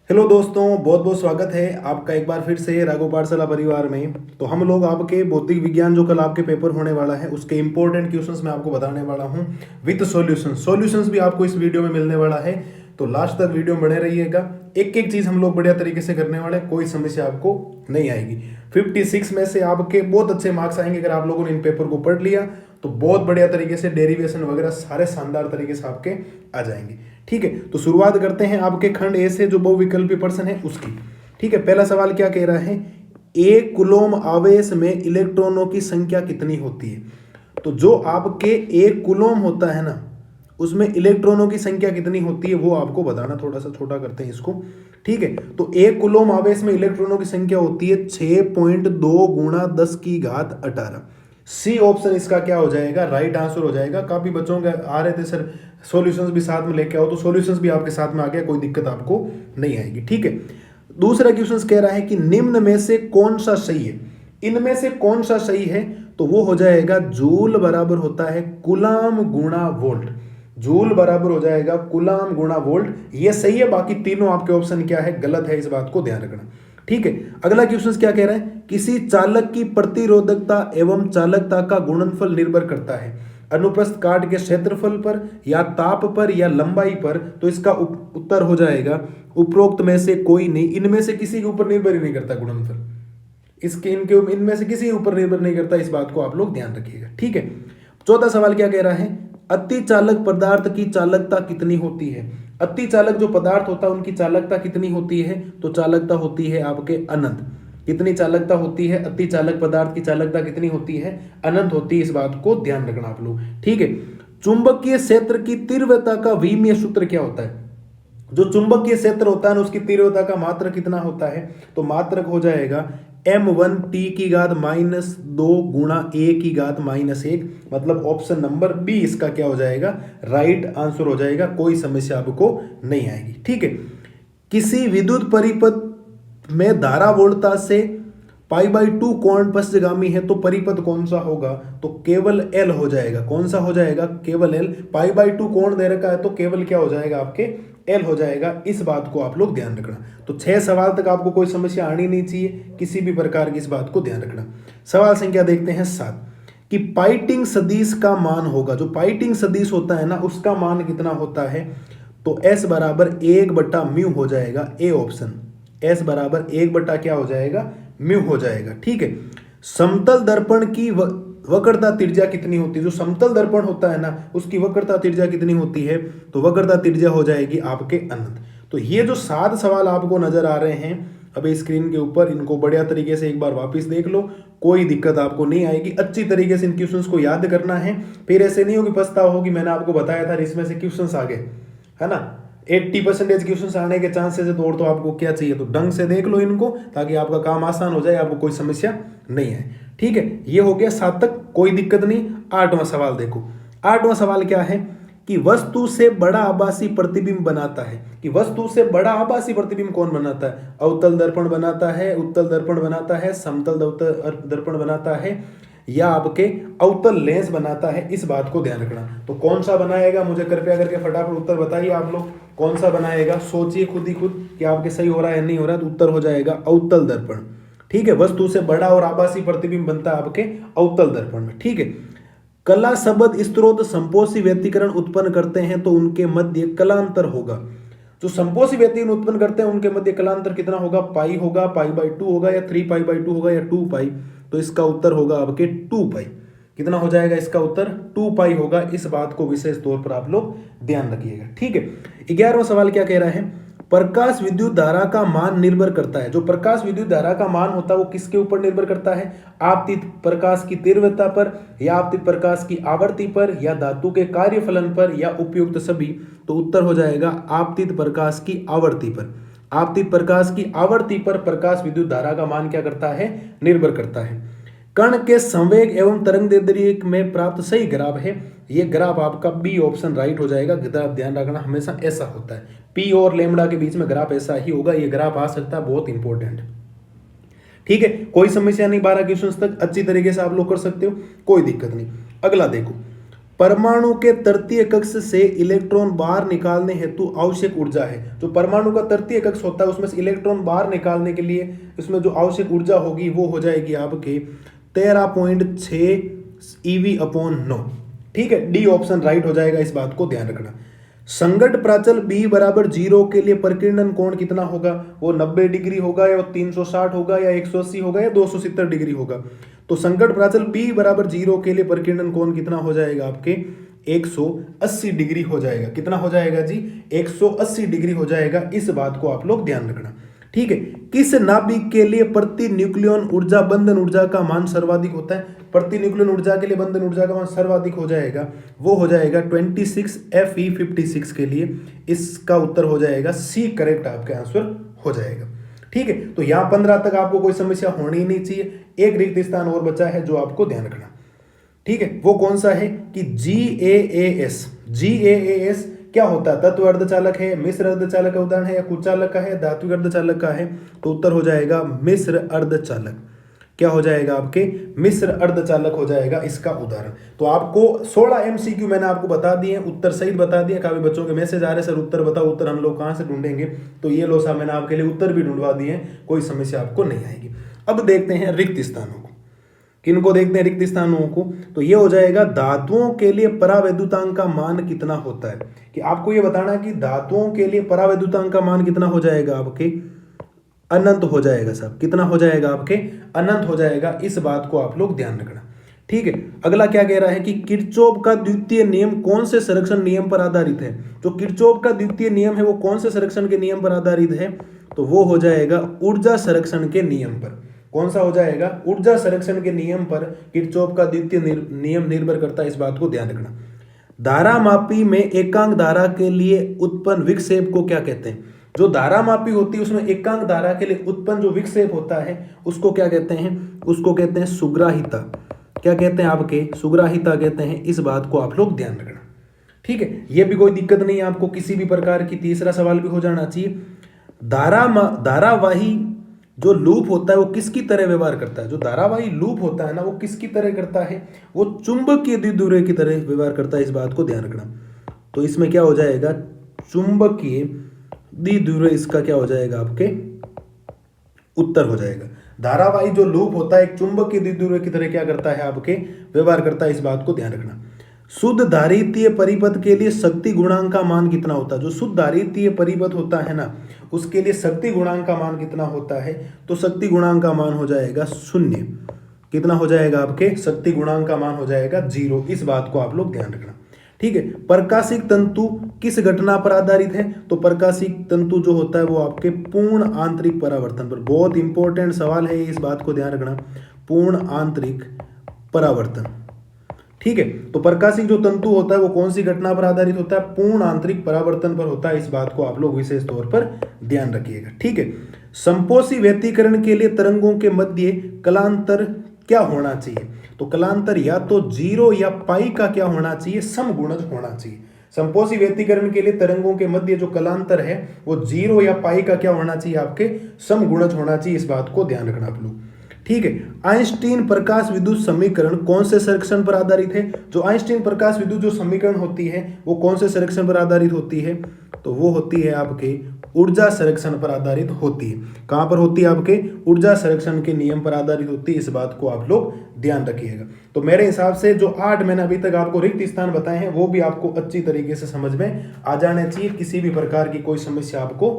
Hello दोस्तों, बहुत बहुत स्वागत है आपका एक बार फिर से राघव पाठशाला परिवार में। तो हम लोग आपके भौतिक विज्ञान जो कल आपके पेपर होने वाला है उसके इंपॉर्टेंट क्वेश्चंस मैं आपको बताने वाला हूं विद सॉल्यूशंस भी आपको इस वीडियो में मिलने वाला है। तो लास्ट तक वीडियो में बने रहिएगा। एक एक चीज हम लोग बढ़िया तरीके से करने वाले हैं, कोई समस्या आपको नहीं आएगी। 56 में से आपके बहुत अच्छे मार्क्स आएंगे अगर आप लोगों ने इन पेपर को पढ़ लिया तो बहुत बढ़िया तरीके से डेरिवेशन वगैरह सारे शानदार तरीके से आपके आ जाएंगे। ठीक है, तो शुरुआत करते हैं आपके खंड ए से जो बहुविकल्पी प्रश्न है उसकी। ठीक है, पहला सवाल क्या कह रहा है, एक कूलॉम आवेश में इलेक्ट्रॉनों की संख्या कितनी होती है। तो जो आपके एक कूलॉम होता है ना उसमें इलेक्ट्रॉनों की संख्या कितनी होती है वो आपको बताना। थोड़ा सा छोटा करते हैं इसको। ठीक है, तो एक कूलॉम आवेश में इलेक्ट्रॉनों की संख्या होती है 6.2 गुणा 10 की घात 18। सी ऑप्शन इसका क्या हो जाएगा, राइट आंसर हो जाएगा। काफी बच्चों के आ रहे थे सर सॉल्यूशंस भी साथ में लेके आओ, तो सॉल्यूशंस भी आपके साथ में आ गया, कोई दिक्कत आपको नहीं आएगी। ठीक है, दूसरा क्वेश्चन कह रहा है कि निम्न में से कौन सा सही है। इनमें से कौन सा सही है, तो वो हो जाएगा जूल बराबर होता है कूलाम गुणा वोल्ट। जूल बराबर हो जाएगा कूलाम गुणा वोल्ट, ये सही है। बाकी तीनों आपके ऑप्शन क्या है, गलत है, इस बात को ध्यान रखना। ठीक है, अगला क्वेश्चन क्या कह रहा है, किसी चालक की प्रतिरोधकता एवं चालकता का गुणनफल निर्भर करता है अनुप्रस्थ काट के क्षेत्रफल पर या ताप पर या लंबाई पर। तो इसका उत्तर हो जाएगा उपरोक्त में से कोई नहीं, इनमें से किसी के ऊपर निर्भर ही नहीं करता गुणनफल। इनमें से किसी के ऊपर निर्भर नहीं करता, इस बात को आप लोग ध्यान रखिएगा। ठीक है, चौथा सवाल क्या कह रहा है, अति चालक पदार्थ की चालकता कितनी होती है। अति चालक जो पदार्थ होता है उनकी चालकता कितनी होती है, तो चालकता होती है आपके अनंत। कितनी चालकता होती है, अति चालक पदार्थ की चालकता कितनी होती है, अनंत होती है, इस बात को ध्यान रखना आप लोग। ठीक है, चुंबकीय क्षेत्र की तीव्रता का विमीय सूत्र क्या होता है। जो चुंबकीय क्षेत्र होता है उसकी तीव्रता का मात्रक कितना होता है, तो मात्रक हो जाएगा m1 t की घात -2 गुणा a की घात -1। मतलब ऑप्शन नंबर बी इसका क्या हो जाएगा, राइट आंसर हो जाएगा, कोई समस्या आपको नहीं आएगी। ठीक है, किसी विद्युत परिपथ में धारा वोल्टता से π/2 कोण पश्चगामी है तो परिपथ कौन सा होगा, तो केवल L हो जाएगा। कौन सा हो जाएगा, केवल L। π/2 कोण दे रखा है तो केवल क्या हो जाएगा आपके L हो जाएगा, इस बात को आप लोग ध्यान रखना। तो 6 सवाल तक आपको कोई समस्या आनी नहीं चाहिए किसी भी प्रकार की, इस बात को ध्यान रखना। सवाल संख्या देखते हैं 7 कि पाइटिंग सदिश का मान होगा। जो पाइटिंग सदिश होता है ना उसका मान कितना होता है, तो S बराबर 1/μ हो जाएगा, ए ऑप्शन। S बराबर 1 क्या हो जाएगा, म्यू हो जाएगा। ठीक है, समतल दर्पण की वक्रता त्रिज्या कितनी होती है। जो समतल दर्पण होता है ना उसकी वक्रता त्रिज्या कितनी होती है, तो वक्रता त्रिज्या हो जाएगी आपके अनंत। तो ये जो 7 सवाल आपको नजर आ रहे हैं अभी स्क्रीन के ऊपर, इनको बढ़िया तरीके से एक बार वापस देख लो, कोई दिक्कत आपको नहीं आएगी। अच्छी तरीके से इन क्वेश्चंस को याद करना है, फिर ऐसे नहीं हो कि पछतावा हो कि मैंने आपको बताया था इसमें से क्वेश्चंस आ गए, है ना। 80% क्वेश्चन आने के चांसेस है, तो और तो आपको क्या चाहिए, तो ढंग से देख लो इनको ताकि आपका काम आसान हो जाए, आपको कोई समस्या नहीं है। ठीक है, ये हो गया 7 तक, कोई दिक्कत नहीं। 8वां सवाल देखो। 8वां सवाल क्या है कि वस्तु से बड़ा आभासी प्रतिबिंब बनाता है। कि वस्तु से बड़ा आभासी प्रतिबिंब कौन बनाता है, अवतल दर्पण बनाता है, उत्तल दर्पण बनाता है, समतल दर्पण बनाता है, या आपके अवतल लेंस बनाता है, इस बात को ध्यान रखना। तो कौन सा बनाएगा, मुझे कृपया करके फटाफट उत्तर बताइए आप लोग, कौन सा बनाएगा, सोचिए खुद ही खुद कि आपके सही हो रहा है या नहीं हो रहा है। तो उत्तर हो जाएगा अवतल दर्पण। ठीक है, वस्तु से बड़ा और आभासी प्रतिबिंब बनता है आपके अवतल दर्पण में। ठीक है, कला शब्द स्त्रोत संपोषी व्यतिकरण उत्पन्न करते हैं तो उनके मध्य कलांतर होगा। जो संपोषी व्यतिकरण उत्पन्न करते हैं उनके मध्य कलांतर कितना होगा, पाई होगा, π/2 होगा, या 3π/2 होगा, या 2π। तो इसका उत्तर होगा आपके 2π। कितना हो जाएगा इसका उत्तर, 2π होगा। इस बात को विशेष तौर पर आप लोग ध्यान रखिएगा। ठीक है, 11वां सवाल क्या कह रहा है, प्रकाश विद्युत धारा का मान निर्भर करता है। जो प्रकाश विद्युत धारा का मान होता है वो किसके ऊपर निर्भर करता है, आपतित प्रकाश की तीव्रता पर, या आपतित प्रकाश की आवृत्ति पर, या धातु के कार्यफलन पर, या उपयुक्त सभी। तो उत्तर हो जाएगा आपतित प्रकाश की आवृत्ति पर। आपतित प्रकाश की आवृत्ति पर प्रकाश विद्युत धारा का मान क्या करता है, निर्भर करता है। कण के संवेग एवं तरंगदैर्ध्य में प्राप्त सही ग्राफ है, ये ग्राफ आपका बी ऑप्शन राइट हो जाएगा। ग्राफ ध्यान रखना हमेशा ऐसा होता है, पी और लेमडा के बीच में ग्राफ ऐसा ही होगा, ये ग्राफ आ सकता है, बहुत इंपॉर्टेंट। ठीक है, कोई समस्या नहीं, 12 क्वेश्चन तक अच्छी तरीके से आप लोग कर सकते हो, कोई दिक्कत नहीं। अगला देखो, परमाणु के तृतीय कक्ष से इलेक्ट्रॉन बाहर निकालने हेतु आवश्यक ऊर्जा है। जो परमाणु का तृतीय कक्ष होता है उसमें से इलेक्ट्रॉन बाहर निकालने के लिए इसमें जो आवश्यक ऊर्जा होगी वो हो जाएगी आपके 13.6 eV/9। ठीक है, डी ऑप्शन राइट हो जाएगा, इस बात को ध्यान रखना। संगत प्राचल B बराबर 0 के लिए प्रकीर्णन कोण कितना होगा? वो 90 डिग्री होगा या 360 होगा या 180 होगा या 270 डिग्री होगा? तो संगत प्राचल B बराबर 0 के लिए प्रकीर्णन कोण कितना हो जाएगा? आपके 180 डिग्री हो जाएगा। कितना हो जाएगा जी? 180 डिग्री हो जाएगा। इस बात को आप लोग ध्यान रखना। ठीक है, किस नाभिक के लिए प्रति न्यूक्लियन ऊर्जा बंधन ऊर्जा का मान सर्वाधिक होता है? प्रति न्यूक्लियन ऊर्जा के लिए बंधन ऊर्जा का मान सर्वाधिक हो जाएगा, वो हो जाएगा 26 Fe56 के लिए। इसका उत्तर हो जाएगा सी, करेक्ट आपका आंसर हो जाएगा। ठीक है, तो यहाँ 15 तक आपको कोई समस्या होनी ही नहीं चाहिए। एक रिक्त स्थान और बचा है जो आपको ध्यान रखना। ठीक है, वो कौन सा है कि GAAS। GAAS क्या होता है? तत्व अर्धचालक है, मिश्र अर्धचालक का उदाहरण है, या कुचालक का है, धात्विक अर्धचालक का है? तो उत्तर हो जाएगा मिश्र अर्धचालक। क्या हो जाएगा? आपके मिश्र अर्धचालक हो जाएगा इसका उदाहरण। तो आपको 16 MCQ मैंने आपको बता दिए, उत्तर सहित बता दिए। काफी बच्चों के मैसेज आ रहे सर उत्तर बताओ, उत्तर हम लोग कहाँ से ढूंढेंगे? तो ये लो साहब, मैंने आपके लिए उत्तर भी ढूंढवा दिए, कोई समस्या आपको नहीं आएगी। अब देखते हैं रिक्त स्थानों को। किनको देखते हैं रिक्त स्थानों को? तो ये हो जाएगा धातुओं के लिए परावैद्युतांक का मान कितना होता है। कि आपको ये बताना है कि धातुओं के लिए परावैद्युतांक का मान कितना हो जाएगा? आपके अनंत हो जाएगा साहब। कितना हो जाएगा? आपके अनंत हो जाएगा। इस बात को आप लोग ध्यान रखना। ठीक है, अगला क्या कह रहा है कि किरचॉफ का द्वितीय नियम कौन से संरक्षण नियम पर आधारित है? जो किरचॉफ का द्वितीय नियम है वो कौन से संरक्षण के नियम पर आधारित है? तो वो हो जाएगा ऊर्जा संरक्षण के नियम पर। कौन सा हो जाएगा? ऊर्जा संरक्षण के नियम पर किरचॉफ का द्वितीय नियम निर्भर करता है, इस बात को ध्यान रखना। धारा मापी में एकांक धारा के लिए उत्पन्न विक्षेप को क्या कहते हैं? जो धारा मापी होती है उसमें एकांक धारा के लिए उत्पन्न जो विक्षेप होता है उसको क्या कहते हैं? उसको कहते हैं सुग्राहिता। क्या कहते हैं? आपके सुग्राहिता कहते हैं। इस बात को आप लोग ध्यान रखना। ठीक है, ये भी कोई दिक्कत नहीं है आपको किसी भी प्रकार की। तीसरा सवाल भी हो जाना चाहिए। धारावाही जो लूप होता है वो किसकी तरह व्यवहार करता है? जो धारावाही लूप होता है ना वो किसकी तरह करता है? वो चुंबकीय द्विध्रुव की तरह व्यवहार करता है। इस बात को ध्यान रखना। तो इसमें क्या हो जाएगा? चुंबकीय द्विध्रुव, इसका क्या हो जाएगा? आपके उत्तर हो जाएगा। धारावाही जो लूप होता है एक चुंबकीय द्विध्रुव की तरह क्या करता है? आपके व्यवहार करता है। इस बात को ध्यान रखना। शुद्ध धारितीय परिपथ के लिए शक्ति गुणांक का मान कितना होता है? जो शुद्ध धारितीय परिपथ होता है ना उसके लिए शक्ति गुणांक का मान कितना होता है? तो शक्ति गुणांक का मान हो जाएगा 0। कितना हो जाएगा? आपके शक्ति गुणांक का मान हो जाएगा 0। इस बात को आप लोग ध्यान रखना। ठीक है, प्रकाशिक तंतु किस घटना पर आधारित है? तो प्रकाशिक तंतु जो होता है वो आपके पूर्ण आंतरिक परावर्तन पर। बहुत इंपॉर्टेंट सवाल है, इस बात को ध्यान रखना। पूर्ण आंतरिक परावर्तन। ठीक है, तो प्रकाशिक जो तंतु होता है वो कौन सी घटना पर आधारित होता है? पूर्ण आंतरिक परावर्तन पर होता है। इस बात को आप लोग विशेष तौर पर ध्यान रखिएगा। ठीक है, संपोषी व्यतिकरण के लिए तरंगों के मध्य कलांतर क्या होना चाहिए? तो कलांतर या तो 0 या पाई का क्या होना चाहिए? समगुणज होना चाहिए। संपोषी व्यतिकरण के लिए तरंगों के मध्य जो कलांतर है वो 0 या पाई का क्या होना चाहिए? आपके समगुणज होना चाहिए। इस बात को ध्यान रखना आप लोग। ठीक है, आइंस्टीन प्रकाश विद्युत समीकरण कौन से संरक्षण पर आधारित है? जो आइंस्टीन प्रकाश विद्युत जो समीकरण होती है वो कौन से संरक्षण पर आधारित होती है? तो वो होती है आपके ऊर्जा संरक्षण पर आधारित होती है। कहां पर होती है? आपके ऊर्जा संरक्षण के नियम पर आधारित होती है। इस बात को आप लोग ध्यान रखिएगा। तो मेरे हिसाब से जो 8 मैंने अभी तक आपको रिक्त स्थान बताए हैं वो भी आपको अच्छी तरीके से समझ में आ जाने चाहिए। किसी भी प्रकार की कोई समस्या आपको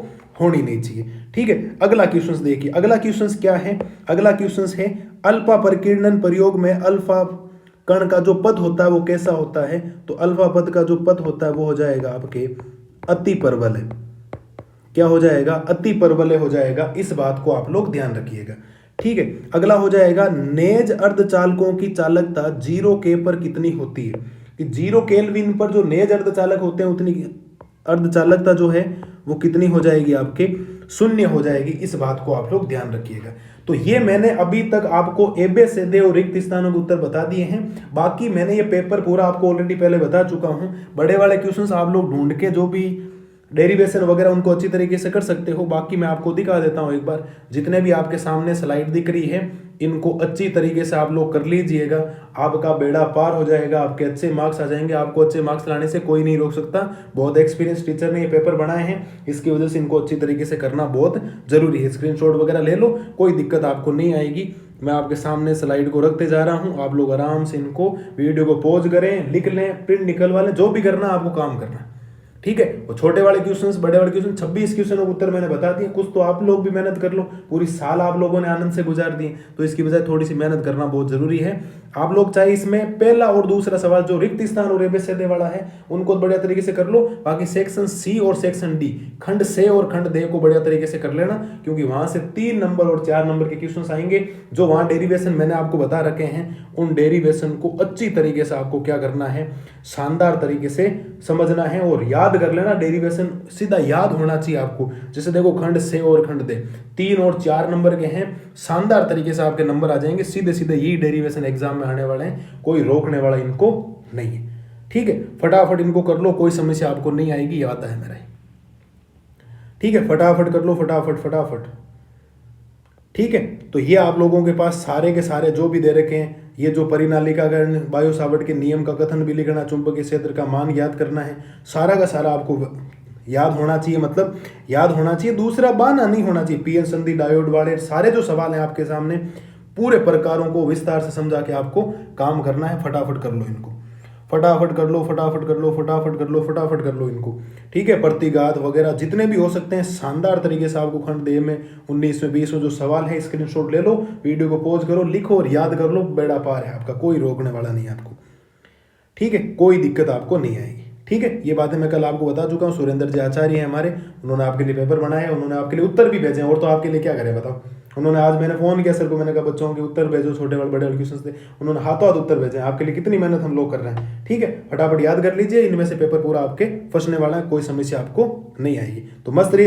होनी नहीं चाहिए। ठीक है, अगला क्वेश्चन देखिए। अगला क्वेश्चन क्या है? अगला क्वेश्चन है अल्फा प्रकीर्णन प्रयोग में अल्फा कण का जो पद होता है वो कैसा होता है? तो अल्फा पद का जो पद होता है वो हो जाएगा आपके अति परवलय। क्या हो जाएगा? अति परवलय हो जाएगा। इस बात को आप लोग ध्यान रखिएगा। ठीक है, अगला हो जाएगा नेज अर्धचालकों की चालकता 0 K पर कितनी होती है? कि 0 केल्विन पर जो नेज अर्धचालक होते हैं उतनी अर्धचालकता जो है वो कितनी हो जाएगी? आपके 0 हो जाएगी। इस बात को आप लोग ध्यान रखिएगा। तो ये मैंने अभी तक आपको एबे सेदे और रिक्त स्थानों के उत्तर बता दिए हैं। बाकी मैंने ये पेपर पूरा आपको ऑलरेडी पहले बता चुका हूं। बड़े वाले क्वेश्चंस आप लोग ढूंढ के जो भी डेरिवेशन वगैरह उनको अच्छी तरीके से कर सकते हो। बाकी मैं आपको दिखा देता हूँ एक बार, जितने भी आपके सामने स्लाइड दिख रही है इनको अच्छी तरीके से आप लोग कर लीजिएगा, आपका बेड़ा पार हो जाएगा, आपके अच्छे मार्क्स आ जाएंगे। आपको अच्छे मार्क्स लाने से कोई नहीं रोक सकता। बहुत एक्सपीरियंस टीचर ने ये पेपर बनाए हैं, इसकी वजह से इनको अच्छी तरीके से करना बहुत जरूरी है। स्क्रीनशॉट वगैरह ले लो, कोई दिक्कत आपको नहीं आएगी। मैं आपके सामने स्लाइड को रखते जा रहा हूँ, आप लोग आराम से इनको वीडियो को पॉज करें, लिख लें, प्रिंट निकलवा लें, जो भी करना आपको काम करना है, ठीक है। वो छोटे वाले क्वेश्चंस, बड़े वाले क्वेश्चन, 26 क्वेश्चनों के उत्तर मैंने बता दिए। कुछ तो आप लोग भी मेहनत कर लो, पूरी साल आप लोगों ने आनंद से गुजार दिए, तो इसकी बजाय थोड़ी सी मेहनत करना बहुत जरूरी है। आप लोग चाहे इसमें पहला और दूसरा सवाल जो रिक्त स्थान और एबीसीडी वाला है उनको बढ़िया तरीके से कर लो। बाकी सेक्शन सी और सेक्शन डी, खंड से और खंड दे को बढ़िया तरीके से कर लेना, क्योंकि वहां से 3 नंबर और 4 नंबर के क्वेश्चन आएंगे। जो वहां डेरिवेशन मैंने आपको बता रखे हैं, उन डेरिवेशन को अच्छी तरीके से आपको क्या करना है, शानदार तरीके से समझना है और याद कर लेना। डेरिवेशन सीधा याद होना चाहिए आपको। जैसे देखो, खंड से और खंड दे 3 और 4 नंबर के हैं, शानदार तरीके से आपके नंबर आ जाएंगे। सीधे सीधे यही डेरिवेशन एग्जाम में आने वाले हैं, कोई रोकने वाला इनको नहीं है, ठीक है। फटाफट इनको कर लो, कोई समस्या आपको नहीं आएगी, याद है मेरा, ठीक है। फटाफट कर लो, फटाफट फटाफट, ठीक है। तो ये आप लोगों के पास सारे के सारे जो भी दे रखे हैं, ये जो परिनालिकाकरण, बायो सावर्ट के नियम का कथन भी लिखना, चुंबकीय क्षेत्र का मान याद करना है, सारा का सारा आपको याद होना चाहिए, मतलब याद होना चाहिए, दूसरा बहाना नहीं होना चाहिए। पीएन संधि, डायोड वाले सारे जो सवाल हैं आपके सामने, पूरे प्रकारों को विस्तार से समझा के आपको काम करना है। फटाफट कर लो इनको, फटाफट कर लो, फटाफट कर लो, फटाफट कर लो, फटाफट कर लो इनको, ठीक है। प्रतिघात वगैरह जितने भी हो सकते हैं शानदार तरीके से आपको खंड दे में 19 में 20 में जो सवाल है स्क्रीनशॉट ले लो, वीडियो को पॉज करो, लिखो और याद कर लो, बेड़ा पार है आपका, कोई रोकने वाला नहीं है आपको, ठीक है। कोई दिक्कत आपको नहीं आएगी, ठीक है। ये बातें मैं कल आपको बता चुका हूँ। सुरेंद्र जी आचार्य हैं हमारे, उन्होंने आपके लिए पेपर बनाया, उन्होंने आपके लिए उत्तर भी भेजे हैं, और तो आपके लिए क्या करें बताओ। उन्होंने आज मैंने फोन किया सर को, मैंने कहा बच्चों के उत्तर भेजो, छोटे वाले बड़े वाले क्वेश्चन थे, उन्होंने हाथों हाथ उत्तर भेजे हैं आपके लिए। कितनी मेहनत हम लोग कर रहे हैं, ठीक है। फटाफट याद कर लीजिए, इनमें से पेपर पूरा आपके फंसने वाला है, कोई समस्या आपको नहीं आएगी। तो मस्त रहिए।